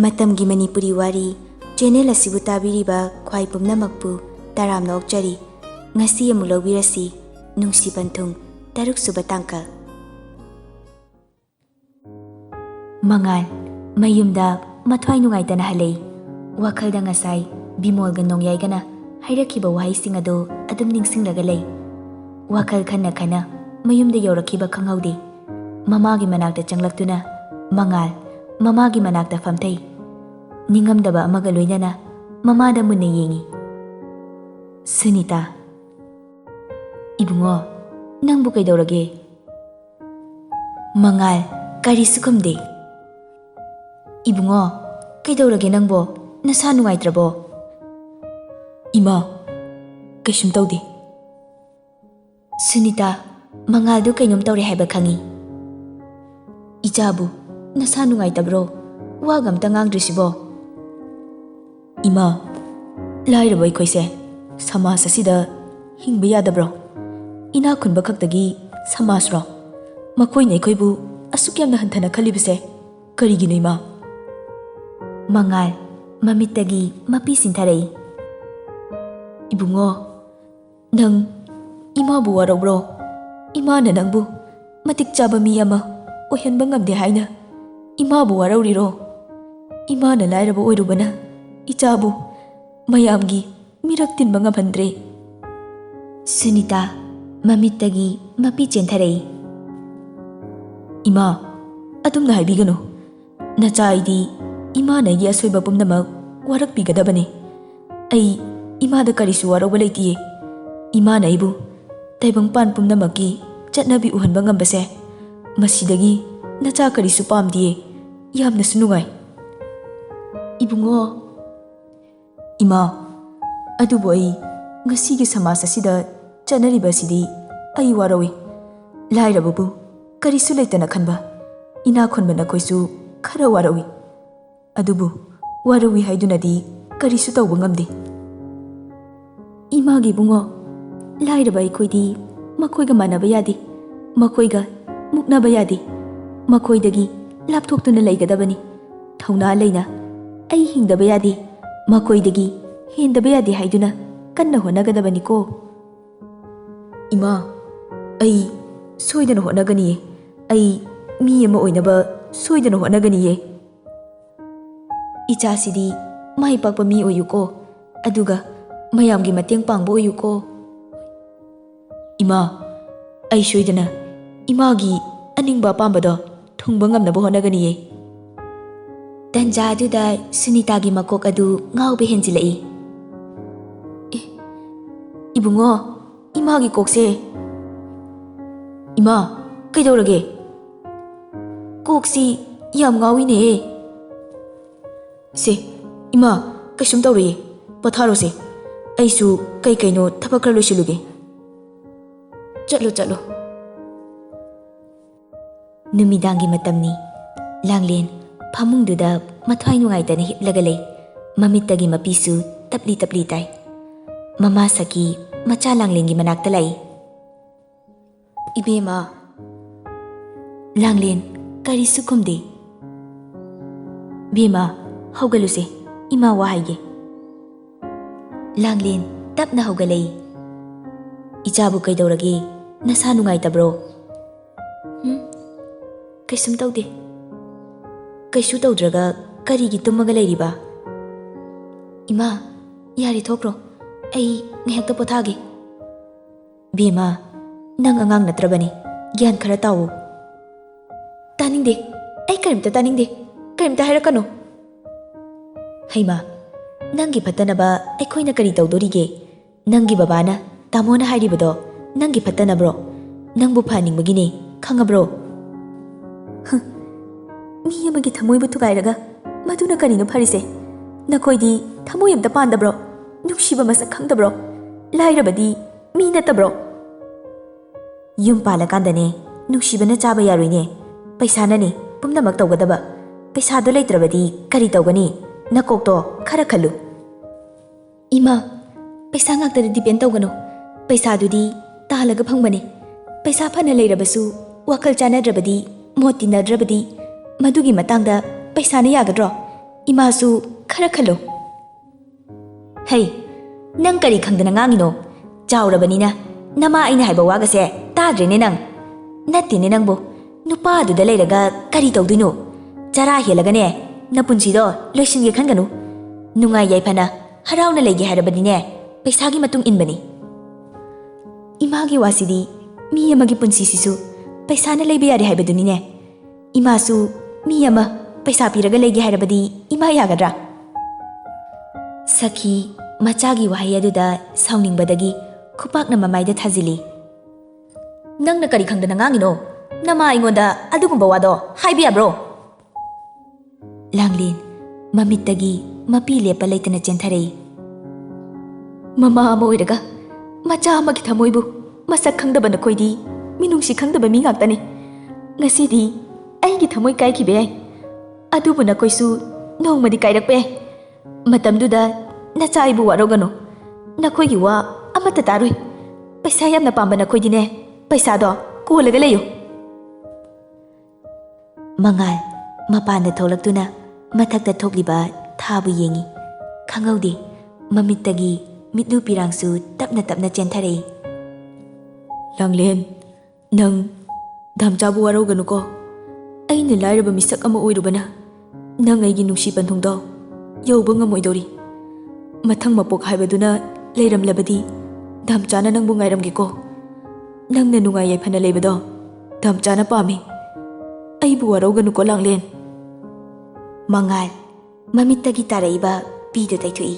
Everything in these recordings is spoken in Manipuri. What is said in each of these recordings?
ꯃꯇꯝꯒꯤ ꯃꯅꯤꯄꯨꯔꯤ ꯋꯥꯔꯤ ꯆꯦꯅꯦꯜ ꯑꯁꯤꯕꯨ ꯇꯥꯕꯤꯔꯤꯕ ꯈ꯭ꯋꯥꯏ ꯄꯨꯝꯅꯃꯛꯄꯨ ꯇꯔꯥꯝꯅ ꯑꯣꯛꯆꯔꯤ. ꯉꯁꯤ ꯑꯃꯨꯛ ꯂꯧꯕꯤꯔꯁꯤ ꯅꯨꯡꯁꯤ ꯄꯟꯊꯨꯡ 6ꯁꯨꯕ ꯇꯥꯡꯀꯛ. ꯃꯉꯥꯜ ꯃꯌꯨꯝꯗ ꯃꯊ꯭ꯋꯥꯏ ꯅꯨꯡꯉꯥꯏꯇꯅ ꯍꯜꯂꯛꯏ. ꯋꯥꯈꯜꯗ ꯉꯁꯥꯏ ꯕꯤꯃꯣꯜꯒ ꯅꯣꯡꯌꯥꯏꯒꯅ ꯍꯥꯏꯔꯛꯈꯤꯕ ꯋꯥꯍꯩꯁꯤꯡ ꯑꯗꯨ ꯑꯗꯨꯝ ꯅꯤꯡꯁꯤꯡꯂꯒ ꯂꯩ. ꯋꯥꯈꯜ ꯈꯟꯅ ꯈꯟꯅ ꯃꯌꯨꯝꯗ ꯌꯧꯔꯛꯈꯤꯕ ꯈꯪꯍꯧꯗꯦ. ꯃꯃꯥꯒꯤ ꯃꯅꯥꯛꯇ ꯆꯪꯂꯛꯇꯨꯅ ꯃꯉꯥꯜ ꯃꯃꯥꯒꯤ ꯃꯅꯥꯛꯇ ꯐꯝꯊꯩ. ꯅꯤꯡꯉꯝꯗꯕ ꯑꯃꯒ ꯂꯣꯏꯅꯅ ꯃꯃꯥꯗ ꯃꯨꯟꯅ ꯌꯦꯡꯉꯤ. ꯁꯨꯅꯤꯇꯥ. ꯏꯕꯨꯡꯉꯣ, ꯅꯪꯕꯨ ꯀꯩꯗꯧꯔꯒꯦ? ꯃꯉꯥꯜ ꯀꯔꯤꯁꯨ ꯈꯨꯝꯗꯦ. ꯏꯕꯨꯡꯉꯣ, ꯀꯩꯗꯧꯔꯒꯦ ꯅꯪꯕꯣ? ꯅꯁꯥ ꯅꯨꯡꯉꯥꯏꯇ꯭ꯔꯕꯣ? ꯏꯃꯥ, ꯀꯩꯁꯨꯝ ꯇꯧꯗꯦ. ꯁꯨꯅꯤꯇꯥ, ꯃꯉꯥꯜꯗꯨ ꯀꯩꯅꯣꯝ ꯇꯧꯔꯦ ꯍꯥꯏꯕ ꯈꯪꯏ. ꯏꯆꯥꯕꯨ ꯅꯁꯥ ꯅꯨꯡꯉꯥꯏꯇꯕ꯭ꯔꯣ? ꯋꯥꯒ ꯑꯝꯇ ꯉꯥꯡꯗ꯭ꯔꯤꯁꯤꯕꯣ? ꯏꯃꯥ, ꯂꯥꯏꯔꯕ ꯑꯩꯈꯣꯏꯁꯦ ꯁꯃꯥꯖ ꯑꯁꯤꯗ ꯍꯤꯡꯕ ꯌꯥꯗꯕ꯭ꯔꯣ? ꯏꯅꯥꯛ ꯈꯨꯟꯕ ꯈꯛꯇꯒꯤ ꯁꯃꯥꯖꯔꯣ? ꯃꯈꯣꯏꯅ ꯑꯩꯈꯣꯏꯕꯨ ꯑꯁꯨꯛ ꯌꯥꯝꯅ ꯍꯟꯊꯅ ꯈꯜꯂꯤꯕꯁꯦ ꯀꯔꯤꯒꯤꯅꯣ ꯏꯃꯥ? ꯃꯉꯥꯜ ꯃꯃꯤꯠꯇꯒꯤ ꯃꯄꯤ ꯁꯤꯟꯊꯔꯛꯏ. ꯏꯕꯨꯡꯉꯣ, ꯅꯪ ꯏꯃꯥꯕꯨ ꯋꯥꯔꯧꯕ꯭ꯔꯣ? ꯏꯃꯥꯅ ꯅꯪꯕꯨ ꯃꯇꯤꯛ ꯆꯥꯕ ꯃꯤ ꯑꯃ ꯑꯣꯏꯍꯟꯕ ꯉꯝꯗꯦ ꯍꯥꯏꯅ ꯏꯃꯥꯕꯨ ꯋꯥꯔꯧꯔꯤꯔꯣ? ꯏꯃꯥꯅ ꯂꯥꯏꯔꯕ ꯑꯣꯏꯔꯨꯕꯅ ꯏꯆꯥꯕꯨ ꯃꯌꯥꯝꯒꯤ ꯃꯤꯔꯛ ꯇꯤꯟꯕ ꯉꯝꯍꯟꯗ꯭ꯔꯦ. ꯁꯨꯅꯤꯇꯥ ꯃꯃꯤꯠꯇꯒꯤ ꯃꯄꯤ ꯆꯦꯟꯊꯔꯛꯏ. ꯏꯃꯥ, ꯑꯗꯨꯝꯅ ꯍꯥꯏꯕꯤꯒꯅꯨ. ꯅꯆꯥ ꯑꯩꯗꯤ ꯏꯃꯥꯅ ꯑꯩꯒꯤ ꯑꯁꯣꯏꯕ ꯄꯨꯝꯅꯃꯛ ꯋꯥꯔꯛꯄꯤꯒꯗꯕꯅꯤ. ꯑꯩ ꯏꯃꯥꯗ ꯀꯔꯤꯁꯨ ꯋꯥꯔꯧꯕ ꯂꯩꯇꯤꯌꯦ. ꯏꯃꯥꯅ ꯑꯩꯕꯨ ꯇꯥꯏꯕꯪꯄꯥꯟ ꯄꯨꯝꯅꯃꯛꯀꯤ ꯆꯠꯅꯕꯤ ꯎꯍꯟꯕ ꯉꯝꯕꯁꯦ ꯃꯁꯤꯗꯒꯤ ꯅꯆꯥ ꯀꯔꯤꯁꯨ ꯄꯥꯝꯗꯤꯌꯦ. ꯌꯥꯝꯅꯁꯨ ꯅꯨꯡꯉꯥꯏ. ꯏꯕꯨꯡꯉꯣ. ꯏꯃꯥ, ꯑꯗꯨꯕꯨ ꯑꯩ ꯉꯁꯤꯒꯤ ꯁꯃꯥꯖ ꯑꯁꯤꯗ ꯆꯠꯅꯔꯤꯕ ꯑꯁꯤꯗꯤ ꯑꯩ ꯋꯥꯔꯧꯏ. ꯂꯥꯏꯔꯕꯕꯨ ꯀꯔꯤꯁꯨ ꯂꯩꯇꯅ ꯈꯟꯕ ꯏꯅꯥꯛ ꯈꯨꯟꯕ ꯅꯈꯣꯏꯁꯨ ꯈꯔ ꯋꯥꯔꯧꯏ. ꯑꯗꯨꯕꯨ ꯋꯥꯔꯧꯏ ꯍꯥꯏꯗꯨꯅꯗꯤ ꯀꯔꯤꯁꯨ ꯇꯧꯕ ꯉꯝꯗꯦ. ꯏꯃꯥꯒꯤ ꯏꯕꯨꯡꯉꯣ, ꯂꯥꯏꯔꯕ ꯑꯩꯈꯣꯏꯗꯤ ꯃꯈꯣꯏꯒ ꯃꯥꯟꯅꯕ ꯌꯥꯗꯦ. ꯃꯈꯣꯏꯒ ꯃꯨꯛꯅꯕ ꯌꯥꯗꯦ. ꯃꯈꯣꯏꯗꯒꯤ ꯂꯥꯞꯊꯣꯛꯇꯨꯅ ꯂꯩꯒꯗꯕꯅꯤ. ꯊꯧꯅꯥ ꯂꯩꯅ ꯑꯩ ꯍꯤꯡꯗꯕ ꯌꯥꯗꯦ, ꯃꯈꯣꯏꯗꯒꯤ ꯍꯦꯟꯗꯕ ꯌꯥꯗꯦ ꯍꯥꯏꯗꯨꯅ ꯀꯟꯅ ꯍꯣꯠꯅꯒꯗꯕꯅꯤꯀꯣ. ꯏꯃꯥ, ꯑꯩ ꯁꯣꯏꯗꯅ ꯍꯣꯠꯅꯒꯅꯤꯌꯦ. ꯑꯩ ꯃꯤ ꯑꯃ ꯑꯣꯏꯅꯕ ꯁꯣꯏꯗꯅ ꯍꯣꯠꯅꯒꯅꯤꯌꯦ. ꯏꯆꯥꯁꯤꯗꯤ ꯃꯥꯏ ꯄꯥꯛꯄ ꯃꯤ ꯑꯣꯏꯌꯨꯀꯣ. ꯑꯗꯨꯒ ꯃꯌꯥꯝꯒꯤ ꯃꯇꯦꯡ ꯄꯥꯡꯕ ꯑꯣꯏꯌꯨꯀꯣ. ꯏꯃꯥ, ꯑꯩ ꯁꯣꯏꯗꯅ ꯏꯃꯥꯒꯤ ꯑꯅꯤꯡꯕ ꯑꯄꯥꯝꯕꯗꯣ ꯊꯨꯡꯕ ꯉꯝꯅꯕ ꯍꯣꯠꯅꯒꯅꯤꯌꯦ. ꯇꯟꯖꯥ ꯑꯗꯨꯗ ꯁꯨꯅꯤꯇꯥꯒꯤ ꯃꯀꯣꯛ ꯑꯗꯨ ꯉꯥꯎꯕ ꯍꯦꯟꯖꯤꯜꯂꯛꯏ. ꯏꯕꯨꯡꯉꯣ, ꯏꯃꯥꯒꯤ ꯀꯣꯛꯁꯦ. ꯏꯃꯥ, ꯀꯩꯗꯧꯔꯒꯦ? ꯀꯣꯛꯁꯤ ꯌꯥꯝ ꯉꯥꯎꯏꯅꯦ. ꯁꯦ ꯏꯃꯥ, ꯀꯩꯁꯨꯝ ꯇꯧꯔꯣꯏꯌꯦ. ꯄꯣꯊꯥꯔꯣꯁꯦ. ꯑꯩꯁꯨ ꯀꯩꯅꯣ ꯊꯕꯛ ꯈꯔ ꯂꯣꯏꯁꯤꯜꯂꯨꯒꯦ. ꯆꯠꯂꯣ ꯆꯠꯂꯣ. ꯅꯨꯃꯤꯗꯥꯡꯒꯤ ꯃꯇꯝꯅꯤ. ꯂꯥꯡꯂꯦꯟ ꯐꯃꯨꯡꯗꯨꯗ ꯃꯊ꯭ꯋꯥꯏ ꯅꯨꯡꯉꯥꯏꯇꯅ ꯍꯤꯞꯂꯒ ꯂꯩ. ꯃꯃꯤꯠꯇꯒꯤ ꯃꯄꯤꯁꯨ ꯇꯞꯂꯤ ꯇꯞꯂꯤ ꯇꯥꯏ. ꯃꯃꯥ ꯁꯈꯤ ꯃꯆꯥ ꯂꯥꯡꯂꯦꯟꯒꯤ ꯃꯅꯥꯛꯇ ꯂꯥꯛꯏ. ꯏꯕꯦꯝꯃ. ꯂꯥꯡꯂꯦꯟ ꯀꯔꯤꯁꯨ ꯈꯨꯝꯗꯦ. ꯕꯦꯝꯃ, ꯍꯧꯒꯠꯂꯨꯁꯦ. ꯏꯃꯥ ꯋꯥ ꯍꯥꯏꯒꯦ. ꯂꯥꯡꯂꯦꯟ ꯇꯞꯅ ꯍꯧꯒꯠꯂꯛꯏ. ꯏꯆꯥꯕꯨ ꯀꯩꯗꯧꯔꯒꯦ? ꯅꯁꯥ ꯅꯨꯡꯉꯥꯏꯇꯕ꯭ꯔో? ꯀꯩꯁꯨꯝ ꯇꯧꯗꯦ. ꯀꯩꯁꯨ ꯇꯧꯗ꯭ꯔꯒ ꯀꯔꯤꯒꯤ ꯇꯨꯝꯃꯒ ꯂꯩꯔꯤꯕ? ꯏꯃꯥ, ꯌꯥꯔꯦ ꯊꯣꯛꯈ꯭ꯔꯣ. ꯑꯩ ꯉꯥꯏꯍꯥꯛꯇ ꯄꯣꯊꯥꯒꯦ. ꯕꯦꯝꯃ, ꯅꯪ ꯑꯉꯥꯡ ꯅꯠꯇ꯭ꯔꯕꯅꯤ. ꯒ꯭ꯌꯥꯟ ꯈꯔ ꯇꯥꯎ. ꯇꯥꯅꯤꯡꯗꯦ. ꯑꯩ ꯀꯔꯤꯝꯇ ꯇꯥꯅꯤꯡꯗꯦ. ꯀꯔꯤꯝꯇ ꯍꯥꯏꯔꯛꯀꯅꯨ. ꯍꯩꯃꯥ, ꯅꯪꯒꯤ ꯐꯠꯇꯅꯕ ꯑꯩꯈꯣꯏꯅ ꯀꯔꯤ ꯇꯧꯗꯣꯔꯤꯒꯦ? ꯅꯪꯒꯤ ꯕꯕꯥꯅ ꯇꯥꯃꯣꯅ ꯍꯥꯏꯔꯤꯕꯗꯣ ꯅꯪꯒꯤ ꯐꯠꯇꯅꯕ꯭ꯔꯣ? ꯅꯪꯕꯨ ꯐꯍꯟꯅꯤꯡꯕꯒꯤꯅꯦ, ꯈꯪꯉꯕ꯭ꯔꯣ? ꯃꯤ ꯑꯃꯒꯤ ꯊꯃꯣꯏꯕꯨ ꯊꯨꯒꯥꯏꯔꯒ ꯃꯗꯨꯅ ꯀꯔꯤꯅꯣ ꯐꯔꯤꯁꯦ? ꯅꯈꯣꯏꯗꯤ ꯊꯃꯣꯏ ꯑꯝꯇ ꯄꯥꯟꯗꯕ꯭ꯔꯣ? ꯅꯨꯡꯁꯤꯕ ꯃꯁꯛ ꯈꯪꯗꯕ꯭ꯔꯣ? ꯂꯥꯏꯔꯕꯗꯤ ꯃꯤ ꯅꯠꯇꯕ꯭ꯔꯣ? ꯌꯨꯝ ꯄꯥꯜꯂꯀꯥꯟꯗꯅꯦ ꯅꯨꯡꯁꯤꯕꯅ ꯆꯥꯕ ꯌꯥꯔꯣꯏꯅꯦ. ꯄꯩꯁꯥꯅꯅꯦ ꯄꯨꯝꯅꯃꯛ ꯇꯧꯒꯗꯕ. ꯄꯩꯁꯥꯗꯣ ꯂꯩꯇ꯭ꯔꯕꯗꯤ ꯀꯔꯤ ꯇꯧꯒꯅꯤ? ꯅꯀꯣꯛꯇꯣ ꯈꯔ ꯈꯜꯂꯨ. ꯏꯃꯥ, ꯄꯩꯁా ꯉꯥꯛꯇꯗ ꯗꯤꯄꯦꯟ ꯇꯧꯒꯅꯨ. ꯄꯩꯁꯥꯗꯨꯗꯤ ꯇꯥꯜꯂꯒ ꯐꯪꯕꯅꯦ. ꯄꯩꯁా ꯐꯅ ꯂꯩꯔꯕꯁꯨ ꯋꯥꯈꯜ ꯆꯥꯟꯅꯗ꯭ꯔꯕꯗꯤ, ꯃꯣꯠ ꯇꯤꯟꯅꯗ꯭ꯔꯕꯗꯤ ꯃꯗꯨꯒꯤ ꯃꯇꯥꯡꯗ ꯄꯩꯁꯥꯅ ꯌꯥꯒꯗ꯭ꯔꯣ? इमासु खरा खलो हे नंग करी खंगदना ngangiनो चाउरबनिना नमा आइना हाइबा वागसे ताद्रेने नंग नत्तेने नंगबो नुपा दुदा लेरगा करी तौदिनो चरा हेलगने नपुंसीदो लोइसिनगे खनगनु नुंगाई याइफना हराउना लेगे हारबदिने पैसागी मतुंग इनबनी इमागी वासिदी मी अमगी पुंसीसिसु पैसाना लेबे यारे हाइबदुनिने इमासु मी अमा पैसा पीरगा लेगे हारबदी इमा यागद्रा सखी मचागी वाहै अदुदा साउनिंगबदगी खुपाकना ममाइदा थाजिली नंगना करी खंगदना ngangiनो नमा आइंगोंदा अदुगुंबा वादो हाइबे याब्रो लांगलिन ममित्तगी मपी लेपा लेतना चेंथरई ममा अमा ओइरगा मचा अमगी थमोइबु मसक खंगदबा नखोइदी मिनुंगसि खंगदबा मी ngakतनी ngasiदी आइगी थमोइ काइखिबे अदुबु नखोइसु नोंगमदि काइरकपे मतमदुदा नचाइबु वारोगनो नखोइगी वा अमता तारुइ पैसा यामना पाम्बा नखोइदिने पैसादो कोलगा लेयो मंगाल मपानदा थोलक्तुना मथक्ता थोक्लिबा थाबु येंगी खंगौदे ममित्तगी मित्नु पिरांगसु तपना तपना चेंथरई लांगलेन नंग धामचाबु वारोगनुको अइना लाइरबा मिसक अमा ओइरुबना नंग अइगी नुंसी पन्थुंगदो यौबा ngमोइदोरी मथंग मपोक हाइबदुना लेरमलबदी धामचाना नंगबु ngaइरमगेको नंगना नुंगाई याइफना लेबदो धामचाना पामी अइबु वारोगनुको लांगलेन मंगाल ममित्तगी तारइबा पीदो तैथुई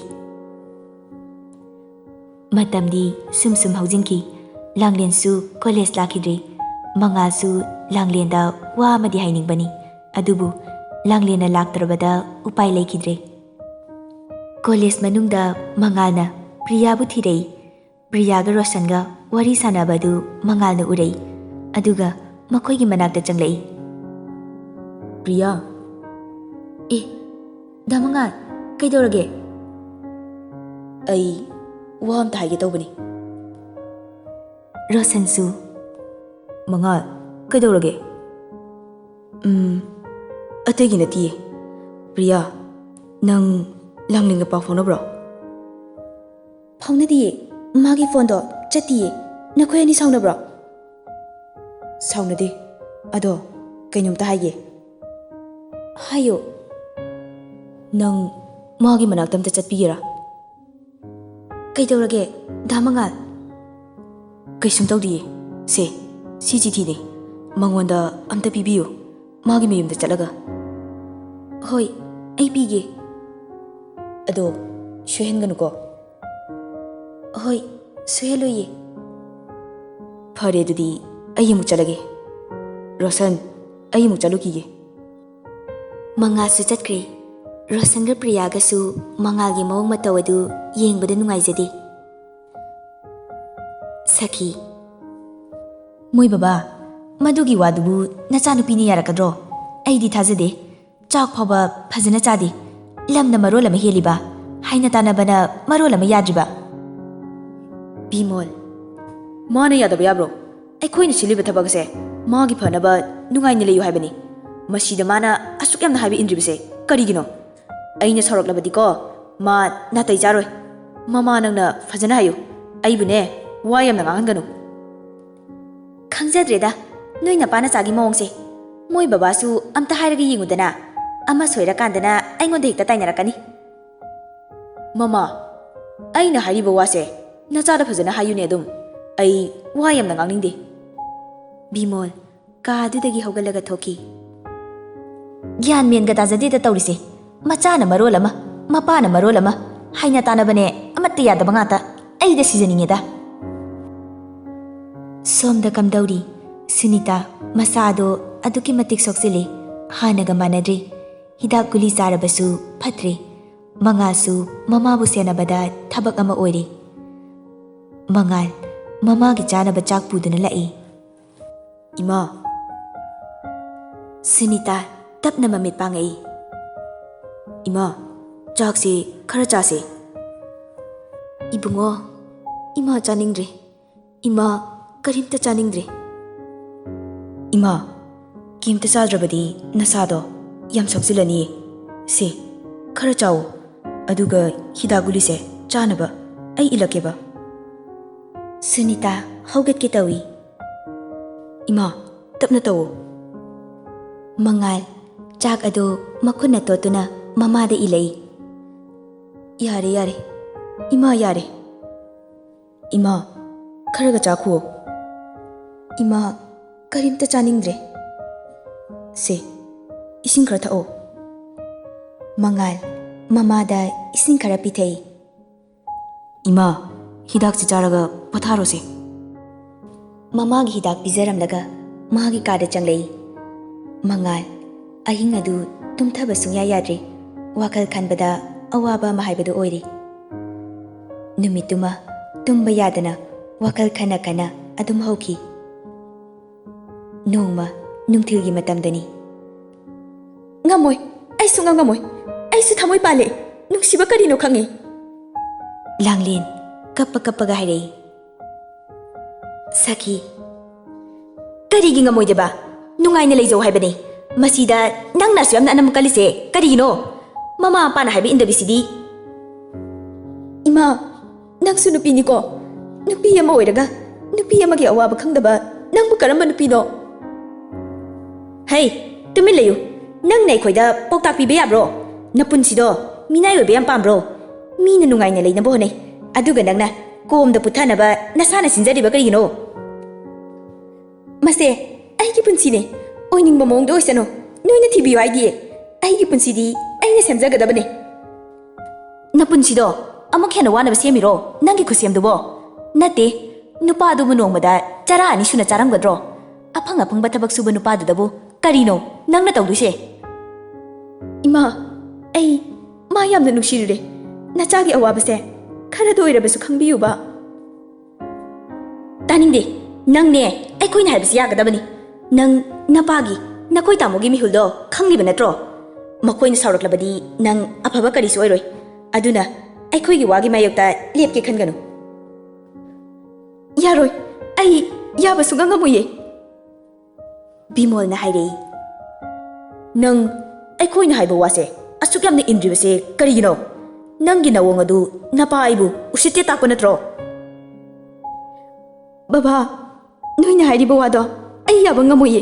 मतमदी सुम सुम हौजिंकी लांगलेनसु कॉलेज लाखिद्रे मंगालसु लांगलेनदा वा अमदि हाइनिंगबनी अदुबु लांगलेना लाक्तरबदा उपाय लेखिद्रे कॉलेज मनुंगदा मंगालना प्रियाबु थिरई प्रियागा रोशनगा वारी सानाबदु मंगालना उरई अदुगा मखोइगी मनाक्ता चंगलई प्रिया ए दामंगा कैदौरगे अई वा अमता हाइगे तौबनी रोशनसु मंगा कैदौरगे अतैगी नतिये प्रिया नंग लांगलिंगा पाउ फाउनब्रो फाउनदिये मागी फोनदो चतिये नखोय अनि साउनब्रो साउनदे अदो कैनोमता हाइगे हायो नंग मागी मनाक्तमता चटपिगेरा कैदौरगे दामंगाल कैसुम तौदिये से सी चिठीने मंगोंदा अमता पिबियो मागी मयुमदा चलगा होय अई पीगे अदो सोहेनगनुको होय सोहेलोये फरे अदुदी अई अमुक चलगे रोशन अई अमुक चलुखिगे मंगासु चटख्रे रोशनगा प्रियागासु मंगालगी मवंग मतौ अदु येंगबदा नुंगाइजदे सखी मोय बाबा मदुगी वादुबु नचानुपीनि यारकद्रो अइदी थाजदे चाक फावबा फजना चादे लमना मरोल अमा हेलिबा हाइना तानाबना मरोल अमा याद्रिबा बिमोल माना यादबा याब्रो अखोइना सिलिबा थबगसे मागी फनबा नुंगाइना लेयु हाइबनी मसीदा माना असुक यामना हाइबा इन्द्रिबसे करिगिनो अइना सौरकलबदिको मा नातै जारोय ममा नंगना फजना हायु अइबुने वा यामना ngangganu खंगजद्रेदा नोइ नपाना चागी मवंगसे मोय बाबासु अमता हाइरगा येंगुदना अमा सोइरा कांदना अइंगोंदा हेक्ता ताइनारकनी ममा अइना हाइरिबा वासे नचादा फजना हायुने अदुम अइ वा यामना ngangningde बिमोल कादुदगी हौगलगा थोकी ज्ञान मेनगा ताजदेदा तौरिसे मचाना मरोल अमा मपाना मरोल अमा हाइना तानाबने अमत्ता यादबा ngata अइदा सिजनिंगेदा सोमदा कमदौरी सुनीता मसादो अदुकी मतिक सोक्सिले हानगा मानद्रे हिदाक गुली चारबसु फत्रे मंगासु ममाबु सेनाबदा थबक अमा ओइरे मंगाल ममागी चानबा चाक पुदुना लाई इमा सुनीता तपना ममित पांगई इमा चाकसे खरा चासे इबुंगो इमा चानिंग्रे इमा करीमता चानिंग्रे इमा किमता चाद्रबदी नसादो याम सोक्सिलनी से ꯈꯔ ꯆꯥꯎ ꯑꯗꯨꯒ ꯍꯤꯗꯥꯛ ꯒꯨꯂꯤꯁꯦ ꯆꯥꯅꯕ ꯑꯩ ꯏꯜꯂꯛꯀꯦꯕ ꯁꯨꯅꯤꯇꯥ ꯍꯧꯒꯠꯀꯦ ꯇꯧꯏ ꯏꯃꯥ ꯇꯞꯅ ꯇꯧꯑꯣ ꯃꯉꯥꯜ ꯆꯥꯛ ꯑꯗꯨ ꯃꯈꯨꯠꯅ ꯇꯣꯠꯇꯨꯅ ꯃꯃꯥꯗ ꯏꯜꯂꯛꯏ ꯌꯥꯔꯦ ꯌꯥꯔꯦ ꯏꯃꯥ ꯌꯥꯔꯦ ꯏꯃꯥ ꯈꯔꯒ ꯆꯥꯈꯨꯑꯣ ꯏꯃꯥ ꯀꯔꯤꯝꯇ ꯆꯥꯅꯤꯡꯗ꯭ꯔꯦ ꯁꯦ ꯏꯁꯤꯡ ꯈꯔ ꯊꯛꯑꯣ ꯃꯉꯥꯜ ꯃꯃꯥꯗ ꯏꯁꯤꯡ ꯈꯔ ꯄꯤꯊꯛꯏ ꯏꯃꯥ ꯍꯤꯗꯥꯛꯁꯤ ꯆꯥꯔꯒ ꯄꯣꯊꯥꯔꯣꯁꯦ ꯃꯃꯥꯒꯤ ꯍꯤꯗꯥꯛ ꯄꯤꯖꯔꯝꯂꯒ ꯃꯥꯒꯤ ꯀꯥꯗ ꯆꯪꯂꯛꯏ ꯃꯉꯥꯜ ꯑꯍꯤꯡ ꯑꯗꯨ ꯇꯨꯝꯊꯕ ꯁꯨꯡꯌꯥ ꯌꯥꯗ꯭ꯔꯦ ꯋꯥꯈꯜ ꯈꯟꯕꯗ ꯑꯋꯥꯕ ꯑꯃ ꯍꯥꯏꯕꯗꯨ ꯑꯣꯏꯔꯤ ꯅꯨꯃꯤꯠꯇꯨꯃ ꯇꯨꯝꯕ ꯌꯥꯗꯅ ꯋꯥꯈꯜ ꯈꯟꯅ ꯈꯟꯅ ꯑꯗꯨꯝ ꯍꯧꯈꯤ ꯅꯣꯡꯃ ꯅꯨꯡꯊꯤꯜꯒꯤ ꯃꯇꯝꯗꯅꯤ ꯉꯝꯃꯣꯏ ꯑꯩ ꯁꯨꯡꯉꯝ ꯉꯝꯃꯣꯏ ꯑꯩꯁꯨ ꯊꯃꯣꯏ ꯄꯥꯜꯂꯦ ꯅꯨꯡꯁꯤꯕ ꯀꯔꯤꯅꯣ ꯈꯪꯉꯦ ꯂꯥꯡꯂꯦꯟ ꯀꯞꯄ ꯀꯞꯄꯒ ꯍꯥꯏꯔꯛꯏ ꯁꯈꯤ ꯀꯔꯤꯒꯤ ꯉꯝꯃꯣꯏꯗꯕ ꯅꯨꯡꯉꯥꯏꯅ ꯂꯩꯖꯧ ꯍꯥꯏꯕꯅꯤ ꯃꯁꯤꯗ ꯅꯪꯅꯁꯨ ꯌꯥꯝꯅ ꯑꯅꯝꯕ ꯀꯜꯂꯤꯁꯦ ꯀꯔꯤꯒꯤꯅꯣ ꯃꯃꯥ ꯃꯄꯥꯅ ꯍꯥꯏꯕ ꯏꯟꯗꯕꯤꯁꯤꯗꯤ ꯏꯃꯥ ꯅꯪꯁꯨ ꯅꯨꯄꯤꯅꯤꯀꯣ ꯅꯨꯄꯤ ꯑꯃ ꯑꯣꯏꯔꯒ ꯅꯨꯄꯤ ꯑꯃꯒꯤ ꯑꯋꯥꯕ ꯈꯪꯗꯕ ꯅꯪꯕꯨ ꯀꯔꯝꯕ ꯅꯨꯄꯤꯅꯣ ꯍꯩ ꯇꯨꯃꯤꯟ ꯂꯩꯌꯨ ꯅꯪꯅ ꯑꯩꯈꯣꯏꯗ ꯄꯥꯎꯇꯥꯛ ꯄꯤꯕ ꯌꯥꯕ꯭ꯔꯣ ꯅꯄꯨꯟꯁꯤꯗꯣ ꯃꯤꯅꯥꯏ ꯑꯣꯏꯕ ꯌꯥꯝ ꯄꯥꯝꯕ꯭ꯔꯣ ꯃꯤꯅ ꯅꯨꯡꯉꯥꯏꯅ ꯂꯩꯅꯕ ꯍꯣꯠꯅꯩ ꯑꯗꯨꯒ ꯅꯪꯅ ꯀꯣꯝꯗ ꯄꯨꯊꯅꯕ ꯅꯁꯥꯅ ꯁꯤꯟꯖꯔꯤꯕ ꯀꯔꯤꯒꯤꯅꯣ ꯃꯁꯦ ꯑꯩꯒꯤ ꯄꯨꯟꯁꯤꯅꯦ ꯑꯣꯏꯅꯤꯡꯕ ꯃꯑꯣꯡꯗ ꯑꯣꯏꯁꯅꯨ ꯅꯣꯏꯅ ꯊꯤꯕꯤꯌꯨ ꯍꯥꯏꯗꯤꯌꯦ ꯑꯩꯒꯤ ꯄꯨꯟꯁꯤꯗꯤ ꯑꯩꯅ ꯁꯦꯝꯖꯒꯗꯕꯅꯦ ꯅꯄꯨꯟꯁꯤꯗꯣ ꯑꯃꯨꯛ ꯍꯦꯟꯅ ꯋꯥꯅꯕ ꯁꯦꯝꯃꯤꯔꯣ ꯅꯪꯒꯤ ꯈꯨꯠꯁꯦꯝꯗꯨꯕꯣ ꯅꯠꯇꯦ ꯅꯨꯄꯥꯗꯨꯕꯨ ꯅꯣꯡꯃꯗ ꯆꯔꯥ 2 ꯁꯨꯅ ꯆꯥꯔꯝꯒꯗ꯭ꯔꯣ ꯑꯐꯪ ꯑꯐꯪꯕ ꯊꯕꯛ ꯁꯨꯕ ꯅꯨꯄꯥꯗꯨꯗꯕꯨ ꯀꯔꯤꯅꯣ ꯅꯪꯅ ꯇꯧꯗꯣꯏꯁꯦ ꯏꯃꯥ ꯑꯩ ꯃꯥ ꯌꯥꯝꯅ ꯅꯨꯡꯁꯤꯔꯨꯔꯦ ꯅꯆꯥꯒꯤ ꯑꯋꯥꯕꯁꯦ ꯈꯔꯗ ꯑꯣꯏꯔꯕꯁꯨ ꯈꯪꯕꯤꯌꯨꯕ ꯇꯥꯅꯤꯡꯗꯦ ꯅꯪꯅꯦ ꯑꯩꯈꯣꯏꯅ ꯍꯥꯏꯕꯁꯤ ꯌꯥꯒꯗꯕꯅꯤ ꯅꯪ ꯅꯄꯥꯒꯤ ꯅꯈꯣꯏ ꯇꯥꯃꯣꯒꯤ ꯃꯤꯍꯨꯜꯗꯣ ꯈꯪꯂꯤꯕ ꯅꯠꯇ꯭ꯔꯣ ꯃꯈꯣꯏꯅ ꯁꯥꯎꯔꯛꯂꯕꯗꯤ ꯅꯪ ꯑꯐꯕ ꯀꯔꯤꯁꯨ ꯑꯣꯏꯔꯣꯏ ꯑꯗꯨꯅ ꯑꯩꯈꯣꯏꯒꯤ ꯋꯥꯒꯤ ꯃꯥꯌꯣꯛꯇ ꯂꯦꯞꯀꯦ ꯈꯟꯒꯅꯨ ꯌꯥꯔꯣꯏ ꯑꯩ ꯌꯥꯕ ꯁꯨꯡꯉꯝ ꯉꯝꯃꯣꯏꯌꯦ ꯕꯤꯃꯣꯜꯅ ꯍꯥꯏꯔꯛꯏ ꯅꯪ ꯑꯩꯈꯣꯏꯅ ꯍꯥꯏꯕ ꯋꯥꯁꯦ ꯑꯁꯨꯛ ꯌꯥꯝꯅ ꯏꯟꯗ꯭ꯔꯤꯕꯁꯦ ꯀꯔꯤꯒꯤꯅꯣ ꯅꯪꯒꯤ ꯅꯋꯣꯡ ꯑꯗꯨ ꯅꯄꯥ ꯑꯩꯕꯨ ꯎꯁꯤꯠꯇꯦ ꯇꯥꯛꯄ ꯅꯠꯇ꯭ꯔꯣ ꯕꯕꯥ ꯅꯣꯏꯅ ꯍꯥꯏꯔꯤꯕ ꯋꯥꯗꯣ ꯑꯩ ꯌꯥꯕ ꯉꯝꯃꯣꯏꯌꯦ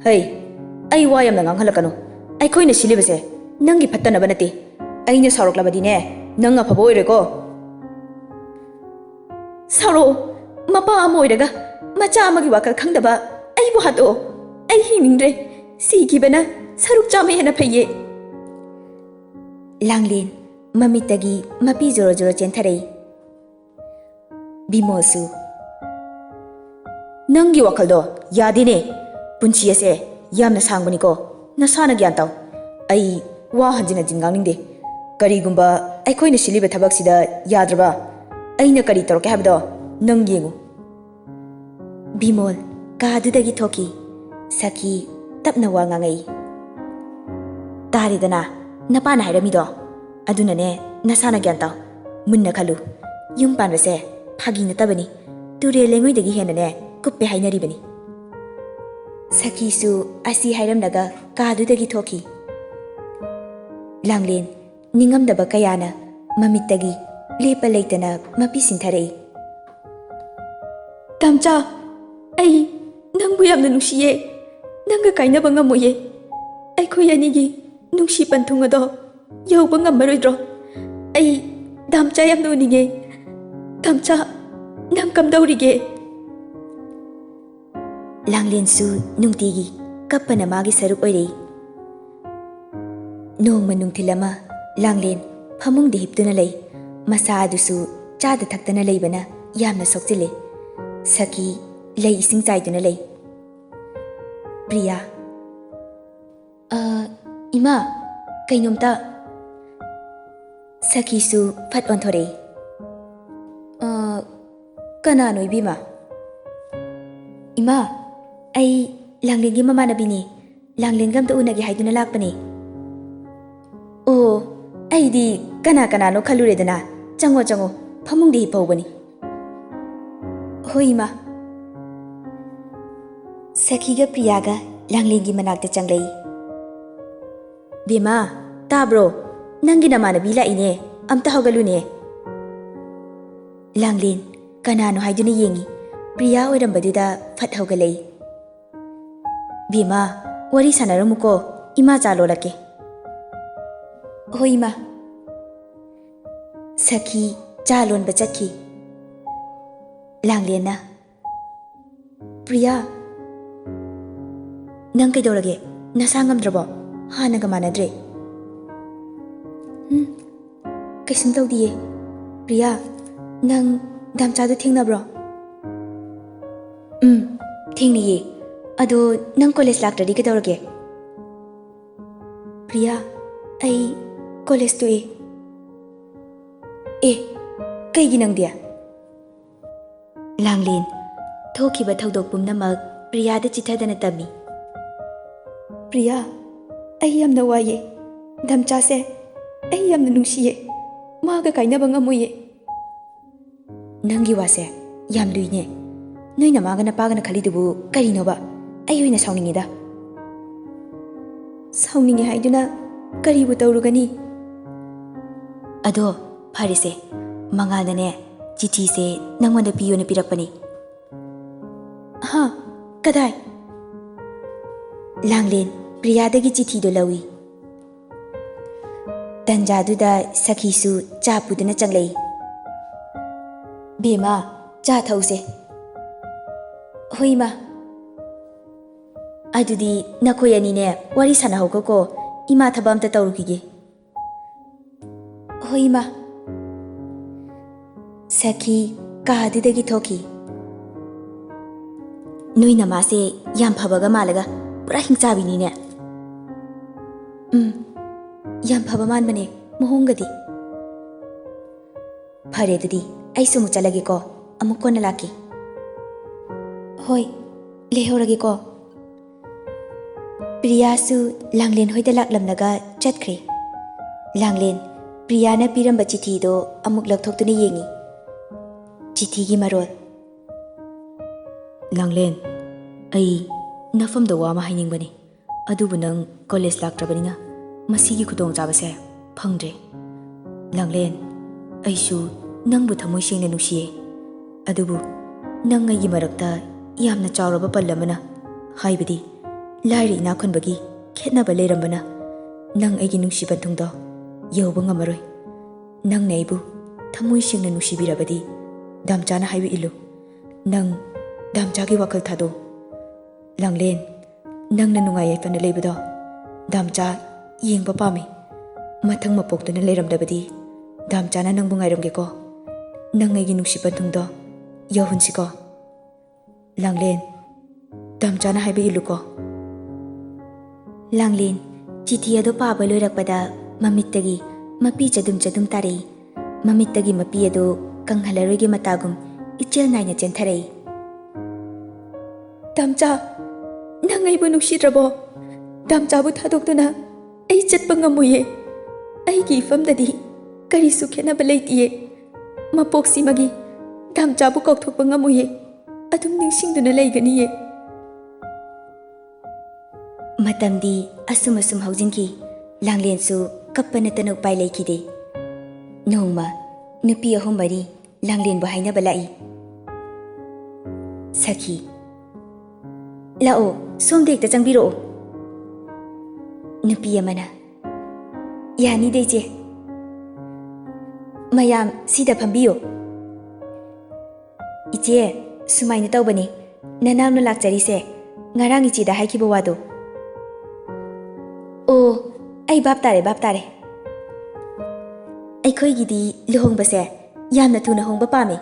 ꯍꯩ ꯑꯩ ꯋꯥ ꯌꯥꯝꯅ ꯉꯥꯡꯍꯜꯂꯛꯀꯅꯨ ꯑꯩꯈꯣꯏꯅ ꯁꯤꯜꯂꯤꯕꯁꯦ ꯅꯪꯒꯤ ꯐꯠꯇꯅꯕ ꯅꯠꯇꯦ ꯑꯩꯅ ꯁꯥꯎꯔꯛꯂꯕꯗꯤꯅꯦ ꯅꯪ ꯑꯐꯕ ꯑꯣꯏꯔꯣꯏꯀꯣ ꯁꯥꯎꯔꯛꯑꯣ ꯃꯄꯥ ꯑꯃ ꯑꯣꯏꯔꯒ ꯃꯆꯥ ꯑꯃꯒꯤ ꯋꯥꯈꯜ ꯈꯪꯗꯕ ꯑꯩꯕꯨ ꯍꯥꯠꯇꯣꯛꯑꯣ ꯑꯩ ꯍꯤꯡꯅꯤꯡꯗ꯭ꯔꯦ ꯁꯤꯈꯤꯕꯅ ꯁꯔꯨꯛ ꯆꯥꯝꯃ ꯍꯦꯟꯅ ꯐꯩꯌꯦ ꯂꯥꯡꯂꯦꯟ ꯃꯃꯤꯠꯇꯒꯤ ꯃꯄꯤ ꯖꯣꯔꯣ ꯖꯣꯔꯣ ꯆꯦꯟꯊꯔꯛꯏ ꯕꯤꯃꯣꯜꯁꯨ ꯅꯪꯒꯤ ꯋꯥꯈꯜꯗꯣ ꯌꯥꯗꯦꯅꯦ ꯄꯨꯟꯁꯤ ꯑꯁꯦ ꯌꯥꯝꯅ ꯁꯥꯡꯕꯅꯤꯀꯣ ꯅꯁꯥꯅ ꯒ꯭ꯌꯥꯟ ꯇꯥꯎ ꯑꯩ ꯋꯥ ꯍꯟꯖꯤꯟ ꯍꯟꯖꯤꯟ ꯉꯥꯡꯅꯤꯡꯗꯦ ꯀꯔꯤꯒꯨꯝꯕ ꯑꯩꯈꯣꯏꯅ ꯁꯤꯜꯂꯤꯕ ꯊꯕꯛꯁꯤꯗ ꯌꯥꯗ꯭ꯔꯕ ꯑꯩꯅ ꯀꯔꯤ ꯇꯧꯔꯛꯀꯦ ꯍꯥꯏꯕꯗꯣ ꯅꯪ ꯌꯦꯡꯉꯨ ꯕꯤꯃꯣꯜ ꯀꯥꯗꯨꯗꯒꯤ ꯊꯣꯛꯈꯤ ꯁꯈꯤ ꯇꯞꯅ ꯋꯥ ꯉꯥꯡꯉꯛꯏ ꯇꯥꯔꯦꯗꯅ ꯅꯄꯥꯅ ꯍꯥꯏꯔꯝꯃꯤꯗꯣ ꯑꯗꯨꯅꯅꯦ ꯅꯁꯥꯅ ꯒ꯭ꯌꯥꯟ ꯇꯥꯎ ꯃꯨꯟꯅ ꯈꯜꯂꯨ ꯌꯨꯝ ꯄꯥꯟꯕꯁꯦ ꯐꯥꯒꯤ ꯅꯠꯇꯕꯅꯤ ꯇꯨꯔꯦꯜ ꯂꯩꯉꯣꯏꯗꯒꯤ ꯍꯦꯟꯅꯅꯦ ꯀꯨꯞꯄꯦ ꯍꯥꯏꯅꯔꯤꯕꯅꯤ ꯁꯈꯤꯁꯨ ꯑꯁꯤ ꯍꯥꯏꯔꯝꯂꯒ ꯀꯥꯗꯨꯗꯒꯤ ꯊꯣꯛꯈꯤ ꯂꯥꯡꯂꯦꯟ ꯅꯤꯡꯉꯝꯗꯕ ꯀꯌꯥꯅ ꯃꯃꯤꯠꯇꯒꯤ ꯂꯦꯞꯄ ꯂꯩꯇꯅ ꯃꯄꯤ ꯁꯤꯟꯊꯔꯛꯏ ꯇꯥꯝꯆꯥ ꯑꯩ ꯅꯪꯕꯨ ꯌꯥꯝꯅ ꯅꯨꯡꯁꯤꯌꯦ ꯅꯪꯒ ꯀꯥꯏꯅꯕ ꯉꯝꯃꯣꯏꯌꯦ ꯑꯩꯈꯣꯏ ꯑꯅꯤꯒꯤ ꯅꯨꯡꯁꯤ ꯄꯟꯊꯨꯡ ꯑꯗꯣ ꯌꯧꯕ ꯉꯝꯃꯔꯣꯏꯗ꯭ꯔꯣ ꯑꯩ ꯇꯥꯝꯆꯥ ꯌꯥꯝꯅ ꯎꯅꯤꯡꯉꯦ ꯇꯥꯝꯆꯥ ꯅꯪ ꯀꯝꯗꯧꯔꯤꯒꯦ ꯂꯥꯡꯂꯦꯟꯁꯨ ꯅꯨꯡꯇꯤꯒꯤ ꯀꯞꯄꯅ ꯃꯥꯒꯤ ꯁꯔꯨꯛ ꯑꯣꯏꯔꯛꯏ ꯅꯣꯡꯃ ꯅꯨꯡꯊꯤꯜ ꯑꯃ ꯂꯥꯡꯂꯦꯟ ꯐꯃꯨꯡꯗ ꯍꯤꯞꯇꯨꯅ ꯂꯩ ꯃꯁꯥ ꯑꯗꯨꯁꯨ ꯆꯥꯗ ꯊꯛꯇꯅ ꯂꯩꯕꯅ ꯌꯥꯝꯅ ꯁꯣꯛꯆꯤꯜꯂꯦ ꯁꯈꯤ ꯂꯩ ꯏꯁꯤꯡ ꯆꯥꯏꯗꯨꯅ ꯂꯩ ꯄ꯭ꯔꯤꯌꯥ ꯏꯃꯥ ꯀꯩꯅꯣꯝꯇ ꯁꯈꯤꯁꯨ ꯐꯠ ꯑꯣꯟꯊꯣꯔꯛꯏ ꯀꯅꯥꯅꯣ ꯏꯕꯦꯝꯃ ꯏꯃꯥ ꯑꯩ ꯂꯥꯡꯂꯦꯟꯒꯤ ꯃꯃꯥꯟꯅꯕꯤꯅꯤ ꯂꯥꯡꯂꯦꯟꯒ ꯑꯝꯇ ꯎꯅꯒꯦ ꯍꯥꯏꯗꯨꯅ ꯂꯥꯛꯄꯅꯦ ꯑꯣ ꯑꯩꯗꯤ ꯀꯅꯥ ꯀꯅꯥꯅꯣ ꯈꯜꯂꯨꯔꯦꯗꯅ ꯆꯪꯉꯣ ꯆꯪꯉꯣ ꯐꯃꯨꯡꯗ ꯍꯤꯞꯄꯧꯕꯅꯤ ꯍꯣꯏ ꯏꯃꯥ ꯁꯈꯤꯒ ꯄ꯭ꯔꯤꯌꯥꯒ ꯂꯥꯡꯂꯦꯟꯒꯤ ꯃꯅꯥꯛꯇ ꯆꯪꯂꯛꯏ ꯕꯦꯃꯥ ꯇꯥꯕ꯭ꯔꯣ ꯅꯪꯒꯤ ꯅꯃꯥꯟꯅꯕꯤ ꯂꯥꯛꯏꯅꯦ ꯑꯝꯇ ꯍꯧꯒꯠꯂꯨꯅꯦ ꯂꯥꯡꯂꯦꯟ ꯀꯅꯥꯅꯣ ꯍꯥꯏꯗꯨꯅ ꯌꯦꯡꯉꯤ ꯄ꯭ꯔꯤꯌꯥ ꯑꯣꯏꯔꯝꯕꯗꯨꯗ ꯐꯠ ꯍꯧꯒꯠꯂꯛꯏ ꯕꯦꯃꯥ ꯋꯥꯔꯤ ꯁꯥꯟꯅꯔꯝꯃꯨꯀꯣ ꯏꯃꯥ ꯆꯥ ꯂꯣꯜꯂꯛꯀꯦ ꯍꯣꯏ ꯏꯃꯥ ꯁꯈꯤ ꯆꯥ ꯂꯣꯟꯕ ꯆꯠꯈꯤ ꯂꯥꯡꯂꯦꯟꯅ ꯄ꯭ꯔꯤꯌꯥ ꯅꯪ ꯀꯩꯗꯧꯔꯒꯦ ꯅꯁꯥ ꯉꯝꯗ꯭ꯔꯕꯣ ꯍꯥꯟꯅꯒ ꯃꯥꯟꯅꯗ꯭ꯔꯦ ꯀꯩꯁꯨꯝ ꯇꯧꯗꯤꯌꯦ ꯄ꯭ꯔꯤꯌꯥ ꯅꯪ ꯗꯥꯝꯆꯥꯗꯣ ꯊꯦꯡꯅꯕ꯭ꯔꯣ ꯊꯦꯡꯅꯩꯌꯦ ꯑꯗꯣ ꯅꯪ ꯀꯣꯂꯦꯖ ꯂꯥꯛꯇ꯭ꯔꯗꯤ ꯀꯩꯗꯧꯔꯒꯦ ꯄ꯭ꯔꯤꯌꯥ ꯑꯩ ꯀꯣꯂꯦꯖ ꯇꯣꯛꯑꯦ ꯀꯩꯒꯤ ꯅꯪꯗꯤ ꯂꯥꯡꯂꯦꯟ ꯊꯣꯛꯈꯤꯕ ꯊꯧꯗꯣꯛ ꯄꯨꯝꯅꯃꯛ ꯄ꯭ꯔꯤꯌꯥꯗ ꯆꯤꯊꯗꯅ ꯇꯝꯃꯤ ꯄ꯭ꯔꯤꯌꯥ ꯑꯩ ꯌꯥꯝꯅ ꯋꯥꯏꯌꯦ ꯗꯥꯝꯆꯥꯁꯦ ꯑꯩ ꯌꯥꯝꯅ ꯅꯨꯡꯁꯤꯌꯦ ꯃꯥꯒ ꯀꯥꯏꯅꯕ ꯉꯝꯃꯣꯏꯌꯦ ꯅꯪꯒꯤ ꯋꯥꯁꯦ ꯌꯥꯝ ꯂꯨꯏꯅꯦ ꯅꯣꯏ ꯅꯃꯥꯒ ꯅꯄꯥꯒꯅ ꯈꯜꯂꯤꯗꯨꯕꯨ ꯀꯔꯤꯅꯣꯕ ꯑꯩ ꯑꯣꯏꯅ ꯁꯥꯎꯅꯤꯡꯉꯤꯗ ꯁꯥꯎꯅꯤꯡꯉꯦ ꯍꯥꯏꯗꯨꯅ ꯀꯔꯤꯕꯨ ꯇꯧꯔꯨꯒꯅꯤ ꯑꯗꯣ ꯐꯔꯦꯁꯦ ꯃꯉꯥꯜꯅꯅꯦ ꯆꯤꯊꯤꯁꯦ ꯅꯪꯉꯣꯟꯗ ꯄꯤꯌꯣꯅ ꯄꯤꯔꯛꯄꯅꯤ ꯍꯥ ꯀꯗꯥꯏ ꯂꯥꯡꯂꯦꯟ ꯄ꯭ꯔꯤꯌꯥꯗꯒꯤ ꯆꯤꯊꯤꯗꯣ ꯂꯧꯏ ꯇꯟꯖꯥꯗꯨꯗ ꯁꯈꯤꯁꯨ ꯆꯥ ꯄꯨꯗꯨꯅ ꯆꯪꯂꯛꯏ ꯕꯦꯃꯥ ꯆꯥ ꯊꯛꯎꯁꯦ ꯍꯣꯏ ꯏꯃꯥ ꯑꯗꯨꯗꯤ ꯅꯈꯣꯏ ꯑꯅꯤꯅꯦ ꯋꯥꯔꯤ ꯁꯥꯟꯅꯍꯧꯒꯀꯣ ꯏꯃꯥ ꯊꯕꯛ ꯑꯝꯇ ꯇꯧꯔꯨꯈꯤꯒꯦ ꯍꯣꯏ ꯏꯃꯥ ꯁꯈꯤ ꯀꯥꯗꯨꯗꯒꯤ ꯊꯣꯛꯈꯤ ꯅꯣꯏ ꯅꯃꯥꯁꯦ ꯌꯥꯝ ꯐꯕꯒ ꯃꯥꯜꯂꯒ ꯄꯨꯔꯥ ꯍꯤꯡꯆꯥꯕꯤꯅꯤꯅꯦ ꯌꯥꯝ ꯐꯕ ꯃꯥꯟꯕꯅꯦ ꯃꯑꯣꯡꯒꯗꯤ ꯐꯔꯦ ꯑꯗꯨꯗꯤ ꯑꯩꯁꯨ ꯑꯃꯨꯛ ꯆꯠꯂꯒꯦꯀꯣ ꯑꯃꯨꯛ ꯀꯣꯟꯅ ꯂꯥꯛꯀꯦ ꯍꯣꯏ ꯂꯩꯍꯧꯔꯒꯦꯀꯣ ꯄ꯭ꯔꯤꯌꯥꯁꯨ ꯂꯥꯡꯂꯦꯟ ꯍꯣꯏꯗ ꯂꯥꯛꯂꯝꯂꯒ ꯆꯠꯈ꯭ꯔꯦ ꯂꯥꯡꯂꯦꯟ ꯄ꯭ꯔꯤꯌꯥꯅ ꯄꯤꯔꯝꯕ ꯆꯤꯊꯤꯗꯣ ꯑꯃꯨꯛ ꯂꯧꯊꯣꯛꯇꯨꯅ ꯌꯦꯡꯉꯤ ꯆꯤꯊꯤꯒꯤ ꯃꯔꯣꯜ ꯂꯥꯡꯂꯦꯟ ꯑꯩ ꯅꯐꯝꯗ ꯋꯥ ꯑꯃ ꯍꯥꯏꯅꯤꯡꯕꯅꯤ ꯑꯗꯨꯕꯨ ꯅꯪ ꯀꯣꯂꯦꯖ ꯂꯥꯛꯇ꯭ꯔꯕꯅꯤꯅ ꯃꯁꯤꯒꯤ ꯈꯨꯗꯣꯡꯆꯥꯕꯁꯦ ꯐꯪꯗ꯭ꯔꯦ ꯂꯥꯡꯂꯦꯟ ꯑꯩꯁꯨ ꯅꯪꯕꯨ ꯊꯃꯣꯏ ꯁꯦꯡꯅ ꯅꯨꯡꯁꯤꯌꯦ ꯑꯗꯨꯕꯨ ꯅꯪ ꯑꯩꯒꯤ ꯃꯔꯛꯇ ꯌꯥꯝꯅ ꯆꯥꯎꯔꯕ ꯄꯜ ꯑꯃꯅ ꯍꯥꯏꯕꯗꯤ ꯂꯥꯏꯔ ꯏꯅꯥꯛ ꯈꯨꯟꯕꯒꯤ ꯈꯦꯠꯅꯕ ꯂꯩꯔꯝꯕꯅ ꯅꯪ ꯑꯩꯒꯤ ꯅꯨꯡꯁꯤꯕ ꯊꯨꯡꯗꯣ ꯌꯧꯕ ꯉꯝꯃꯔꯣꯏ ꯅꯪꯅ ꯑꯩꯕꯨ ꯊꯃꯣꯏ ꯁꯦꯡꯅ ꯅꯨꯡꯁꯤꯕꯤꯔꯕꯗꯤ ꯗꯥꯝꯆꯥꯅ ꯍꯥꯏꯕ ꯏꯜꯂꯨ ꯅꯪ ꯗꯥꯝꯆꯥꯒꯤ ꯋꯥꯈꯜ ꯊꯥꯗꯣ ꯂꯥꯡꯂꯦꯟ ꯅꯪꯅ ꯅꯨꯡꯉꯥꯏ ꯌꯥꯏꯐꯅ ꯂꯩꯕꯗꯣ ꯗꯥꯝꯆꯥ ꯌꯦꯡꯕ ꯄꯥꯝꯃꯤ ꯃꯊꯪ ꯃꯄꯣꯛꯇꯨꯅ ꯂꯩꯔꯝꯗꯕꯗꯤ ꯗꯥꯝꯆꯥꯅ ꯅꯪꯕꯨ ꯉꯥꯏꯔꯝꯒꯦꯀꯣ ꯅꯪ ꯑꯩꯒꯤ ꯅꯨꯡꯁꯤꯕ ꯊꯨꯡꯗꯣ ꯌꯧꯍꯟꯁꯤꯀꯣ ꯂꯥꯡꯂꯦꯟ ꯗꯥꯝꯆꯥꯅ ꯍꯥꯏꯕ ꯏꯜꯂꯨꯀꯣ ꯂꯥꯡꯂꯦꯟ ꯆꯤꯊꯤ ꯑꯗꯨ ꯄꯥꯕ ꯂꯣꯏꯔꯛꯄꯗ ꯃꯃꯤꯠꯇꯒꯤ ꯃꯄꯤ ꯆꯗꯨꯝ ꯇꯥꯔꯛꯏ ꯃꯃꯤꯠꯇꯒꯤ ꯃꯄꯤ ꯑꯗꯨ ꯀꯪꯍꯜꯂꯔꯣꯏꯒꯤ ꯃꯇꯥꯒꯨꯝ ꯏꯆꯦꯜ ꯅꯥꯏꯅ ꯆꯦꯟꯊꯔꯛꯏ ꯗꯥꯝꯆꯥ ꯅꯪ ꯑꯩꯕꯨ ꯅꯨꯡꯁꯤꯗ꯭ꯔꯕꯣ ꯗꯥꯝꯆꯥꯕꯨ ꯊꯥꯗꯣꯛꯇꯨꯅ ꯑꯩ ꯆꯠꯄ ꯉꯝꯃꯣꯏꯌꯦ ꯑꯩꯒꯤ ꯏꯐꯝꯗꯗꯤ ꯀꯔꯤꯁꯨ ꯈꯦꯠꯅꯕ ꯂꯩꯇꯤꯌꯦ ꯃꯄꯣꯛꯁꯤꯃꯒꯤ ꯗꯥꯝꯆꯥꯕꯨ ꯀꯥꯎꯊꯣꯛꯄ ꯉꯝꯃꯣꯏꯌꯦ ꯑꯗꯨꯝ ꯅꯤꯡꯁꯤꯡꯗꯨꯅ ꯂꯩꯒꯅꯤꯌꯦ ꯃꯇꯝꯗꯤ ꯑꯁꯨꯝ ꯍꯧꯖꯤꯟꯈꯤ ꯂꯥꯡꯂꯦꯟꯁꯨ ꯀꯞꯄ ꯅꯠꯇꯅ ꯎꯄꯥꯏ ꯂꯩꯈꯤꯗꯦ ꯅꯣꯡꯃ ꯅꯨꯄꯤ 3-4 ꯂꯥꯡꯂꯦꯟꯕꯨ ꯍꯥꯏꯅꯕ ꯂꯥꯛꯏ ꯁꯈꯤ ꯂꯥꯛꯑꯣ ꯁꯣꯝꯗ ꯍꯦꯛꯇ ꯆꯪꯕꯤꯔꯛꯑꯣ ꯅꯨꯄꯤ ꯑꯃꯅ ꯌꯥꯅꯤꯗ ꯏꯆꯦ ꯃꯌꯥꯝ ꯁꯤꯗ ꯐꯝꯕꯤꯌꯣ ꯏꯆꯦ ꯁꯨꯃꯥꯏꯅ ꯇꯧꯕꯅꯤ ꯅꯅꯥꯎꯅ ꯂꯥꯛꯆꯔꯤꯁꯦ ꯉꯔꯥꯡ ꯏꯆꯦꯗ ꯍꯥꯏꯈꯤꯕ ꯋꯥꯗꯣ ꯑꯣ ꯑꯩ ꯚꯥꯞ ꯇꯥꯔꯦ ꯑꯩꯈꯣꯏꯒꯤꯗꯤ ꯂꯨꯍꯣꯡꯕꯁꯦ ꯌꯥꯝꯅ ꯊꯨꯅ ꯍꯣꯡꯕ ꯄꯥꯝꯃꯤ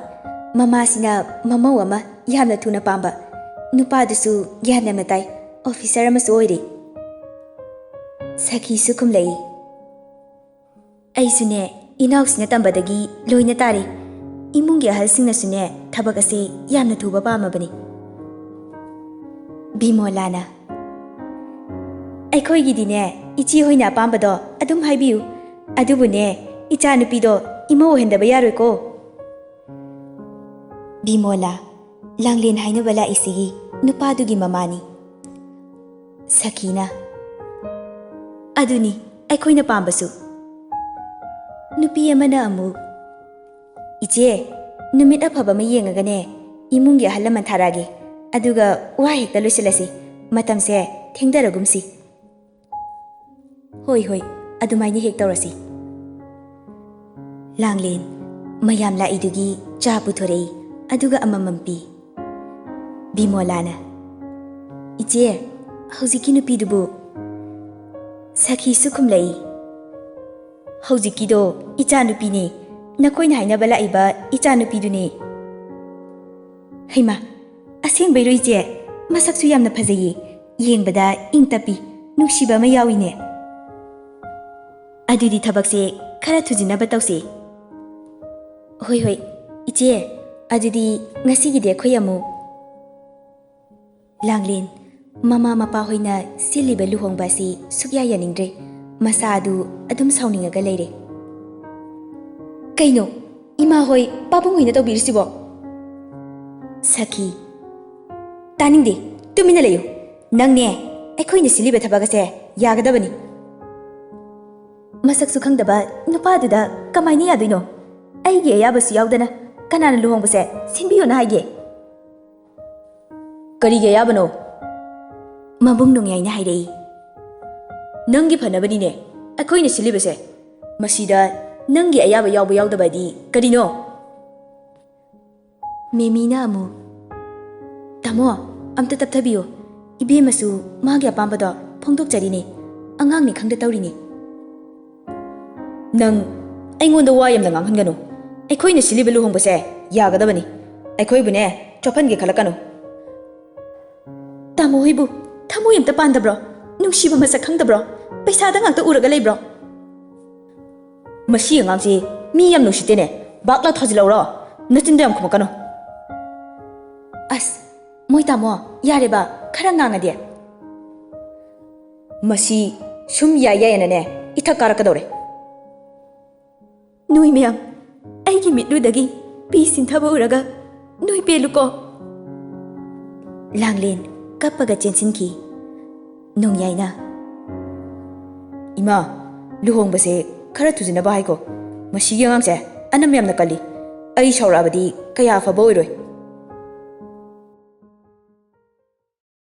ꯃꯃꯥꯁꯤꯅ ꯃꯃꯧ ꯑꯃ ꯌꯥꯝꯅ ꯊꯨꯅ ꯄꯥꯝꯕ ꯅꯨꯄꯥꯗꯨꯁꯨ ꯒ꯭ꯌꯥꯟ ꯌꯥꯝꯅ ꯇꯥꯏ ꯑꯣꯐꯤꯁꯔ ꯑꯃꯁꯨ ꯑꯣꯏꯔꯤ ꯁꯈꯤꯁꯨ ꯈꯨꯝꯂꯛꯏ ꯑꯩꯁꯨꯅꯦ ꯏꯅꯥꯎꯁꯤꯅ ꯇꯝꯕꯗꯒꯤ ꯂꯣꯏꯅ ꯇꯥꯔꯤ ꯏꯃꯨꯡꯒꯤ ꯑꯍꯜꯁꯤꯡꯅꯁꯨꯅꯦ ꯊꯕꯛ ꯑꯁꯤ ꯌꯥꯝꯅ ꯊꯨꯕ ꯄꯥꯝꯃꯕꯅꯤ ꯕꯤꯃꯣꯂꯥꯅ ꯑꯩꯈꯣꯏꯒꯤꯗꯤꯅꯦ ꯏꯆꯦ ꯍꯣꯏꯅ ꯑꯄꯥꯝꯕꯗꯣ ꯑꯗꯨꯝ ꯍꯥꯏꯕꯤꯌꯨ ꯑꯗꯨꯕꯨꯅꯦ ꯏꯆꯥ ꯅꯨꯄꯤꯗꯣ ꯏꯃꯧ ꯑꯣꯏꯍꯟꯗꯕ ꯌꯥꯔꯣꯏꯀꯣ ꯕꯤꯃꯣꯂꯥ ꯂꯥꯡꯂꯦꯟ ꯍꯥꯏꯅꯕ ꯂꯥꯛꯏꯁꯤꯒꯤ ꯅꯨꯄꯥꯗꯨꯒꯤ ꯃꯃꯥꯅꯤ ꯁꯈꯤꯅ ꯑꯗꯨꯅꯤ ꯑꯩꯈꯣꯏꯅ ꯄꯥꯝꯕꯁꯨ ꯅꯨꯄꯤ ꯑꯃꯅ ꯑꯃꯨꯛ ꯏꯆꯦ ꯅꯨꯃꯤꯠ ꯑꯐꯕ ꯑꯃ ꯌꯦꯡꯉꯒꯅꯦ ꯏꯃꯨꯡꯒꯤ ꯑꯍꯜ ꯂꯃꯟ ꯊꯥꯔꯛꯑꯒꯦ ꯑꯗꯨꯒ ꯋꯥ ꯍꯦꯛꯇ ꯂꯣꯏꯁꯤꯜꯂꯁꯤ ꯃꯇꯝꯁꯦ ꯊꯦꯡꯗꯔꯒꯨꯝꯁꯤ ꯍꯣꯏ ꯍꯣꯏ ꯑꯗꯨꯃꯥꯏꯅ ꯍꯦꯛ ꯇꯧꯔꯁꯤ ꯂꯥꯡꯂꯦꯟ ꯃꯌꯥꯝ ꯂꯥꯛꯏꯗꯨꯒꯤ ꯆꯥ ꯄꯨꯊꯣꯔꯛꯏ ꯑꯗꯨꯒ ꯑꯃꯃꯝ ꯄꯤ ꯕꯤꯃꯣꯂꯥꯅ ꯏꯆꯦ ꯍꯧꯖꯤꯛꯀꯤ ꯅꯨꯄꯤꯗꯨꯕꯨ ꯁꯈꯤꯁꯨ ꯈꯨꯝꯂꯛꯏ ꯍꯧꯖꯤꯛꯀꯤꯗꯣ ꯏꯆꯥꯅꯨꯄꯤꯅꯦ ꯅꯈꯣꯏꯅ ꯍꯥꯏꯅꯕ ꯂꯥꯛꯏꯕ ꯏꯆꯥꯅꯨꯄꯤꯗꯨꯅꯦ ꯍꯩꯃꯥ ꯑꯁꯦꯡꯕꯩꯔꯣ ꯏꯆꯦ ꯃꯁꯛꯁꯨ ꯌꯥꯝꯅ ꯐꯖꯩꯌꯦ ꯌꯦꯡꯕꯗ ꯏꯪ ꯇꯞꯄꯤ ꯅꯨꯡꯁꯤꯕ ꯑꯃ ꯌꯥꯎꯏꯅꯦ ꯑꯗꯨꯗꯤ ꯊꯕꯛꯁꯦ ꯈꯔ ꯊꯨꯖꯤꯟꯅꯕ ꯇꯧꯁꯤ ꯍꯣꯏ ꯍꯣꯏ ꯏꯆꯦ ꯑꯗꯨꯗꯤ ꯉꯁꯤꯒꯤꯗꯤ ꯑꯩꯈꯣꯏ ꯑꯃꯨꯛ ꯂꯥꯡꯂꯦꯟ ꯃꯃꯥ ꯃꯄꯥ ꯍꯣꯏꯅ ꯁꯤꯜꯂꯤꯕ ꯂꯨꯍꯣꯡꯕ ꯑꯁꯤ ꯁꯨꯛꯌꯥ ꯌꯥꯅꯤꯡꯗ꯭ꯔꯦ ꯃꯁꯥ ꯑꯗꯨ ꯑꯗꯨꯝ ꯁꯥꯎꯅꯤꯡꯉꯒ ꯂꯩꯔꯦ ꯀꯩꯅꯣ ꯏꯃꯥ ꯍꯣꯏ ꯄꯥꯕꯨꯡ ꯍꯣꯏꯅ ꯇꯧꯕꯤꯔꯤꯁꯤꯕꯣ ꯁꯈꯤ ꯇꯥꯅꯤꯡꯗꯦ ꯇꯨꯃꯤꯟꯅ ꯂꯩꯌꯨ ꯅꯪꯅꯦ ꯑꯩꯈꯣꯏꯅ ꯁꯤꯜꯂꯤꯕ ꯊꯕꯛ ꯑꯁꯦ ꯌꯥꯒꯗꯕꯅꯤ ꯃꯁꯛꯁꯨ ꯈꯪꯗꯕ ꯅꯨꯄꯥꯗꯨꯗ ꯀꯃꯥꯏꯅ ꯌꯥꯗꯣꯏꯅꯣ ꯑꯩꯒꯤ ꯑꯌꯥꯕꯁꯨ ꯌꯥꯎꯗꯅ ꯀꯅꯥꯅ ꯂꯨꯍꯣꯡꯕꯁꯦ ꯁꯤꯟꯕꯤꯌꯣꯅ ꯍꯥꯏꯒꯦ ꯀꯔꯤꯒꯤ ꯑꯌꯥꯕꯅꯣ ꯃꯕꯨꯡ ꯅꯣꯡꯌꯥꯏꯅ ꯍꯥꯏꯔꯛꯏ ꯅꯪꯒꯤ ꯐꯅꯕꯅꯤꯅꯦ ꯑꯩꯈꯣꯏꯅ ꯁꯤꯜꯂꯤꯕꯁꯦ ꯃꯁꯤꯗ ꯅꯪꯒꯤ ꯑꯌꯥꯕ ꯌꯥꯎꯕ ꯌꯥꯎꯗꯕꯗꯤ ꯀꯔꯤꯅꯣ ꯃꯦꯃꯤꯅ ꯑꯃꯨꯛ ꯇꯥꯃꯣ ꯑꯝꯇ ꯇꯞꯊꯕꯤꯌꯨ ꯏꯕꯦꯝꯃꯁꯨ ꯃꯥꯒꯤ ꯑꯄꯥꯝꯕꯗꯣ ꯐꯣꯡꯗꯣꯛꯆꯔꯤꯅꯦ ꯑꯉꯥꯡꯅꯤ ꯈꯪꯗ ꯇꯧꯔꯤꯅꯤ ꯅꯪ ꯑꯩꯉꯣꯟꯗ ꯋꯥ ꯌꯥꯝꯅ ꯉꯥꯡꯍꯟꯒꯅꯨ ꯑꯩꯈꯣꯏꯅ ꯁꯤꯜꯂꯤꯕ ꯂꯨꯍꯣꯡꯕꯁꯦ ꯌꯥꯒꯗꯕꯅꯤ ꯑꯩꯈꯣꯏꯕꯨꯅꯦ ꯆꯣꯞꯍꯟꯒꯦ ꯈꯜꯂꯛꯀꯅꯨ ꯇꯥꯃꯣ ꯍꯣꯏꯕꯨ ꯊꯃꯣꯏ ꯑꯝꯇ ꯄꯥꯟꯗꯕ꯭ꯔꯣ ꯅꯨꯡꯁꯤꯕ ꯃꯁꯛ ꯈꯪꯗꯕ꯭ꯔꯣ ꯄꯩꯁꯥꯗ ꯉꯥꯛꯇ ꯎꯔꯒ ꯂꯩꯕ꯭ꯔꯣ ꯃꯁꯤ ꯑꯉꯥꯡꯁꯤ ꯃꯤ ꯌꯥꯝ ꯅꯨꯡꯁꯤꯠꯇꯦꯅꯦ ꯕꯥꯛ ꯂꯥꯎ ꯊꯥꯖꯤꯜꯂꯧꯔꯣ ꯅꯆꯤꯟꯗꯣ ꯌꯥꯝ ꯈꯨꯝꯃꯛꯀꯅꯨ ꯑꯁ ꯃꯣꯏ ꯇꯥꯃꯣ ꯌꯥꯔꯦꯕ ꯈꯔ ꯉꯥꯡꯉꯗꯤ ꯃꯁꯤ ꯁꯨꯝ ꯌꯥꯏ ꯌꯥꯏꯌꯦꯅꯅꯦ ꯏꯊꯛ ꯀꯥꯔꯛꯀꯗꯧꯔꯦ ꯅꯣꯏ ꯃꯌꯥꯝ ꯑꯩꯒꯤ ꯃꯤꯠꯂꯨꯗꯒꯤ ꯄꯤ ꯁꯤꯟꯊꯕ ꯎꯔꯒ ꯅꯣꯏ ꯄꯦꯜꯂꯨꯀꯣ ꯂꯥꯡꯂꯦꯟ ꯀꯞꯄꯒ ꯆꯦꯟꯁꯤꯟꯈꯤ ꯅꯣꯡꯌꯥꯏꯅ ꯏꯃꯥ ꯂꯨꯍꯣꯡꯕꯁꯦ ꯈꯔ ꯊꯨꯖꯤꯟꯅꯕ ꯍꯥꯏꯀꯣ ꯃꯁꯤꯒꯤ ꯑꯉꯥꯡꯁꯦ ꯑꯅꯝ ꯌꯥꯝꯅ ꯀꯜꯂꯤ ꯑꯩ ꯁꯥꯎꯔꯛꯑꯕꯗꯤ ꯀꯌꯥ ꯑꯐꯕ ꯑꯣꯏꯔꯣꯏ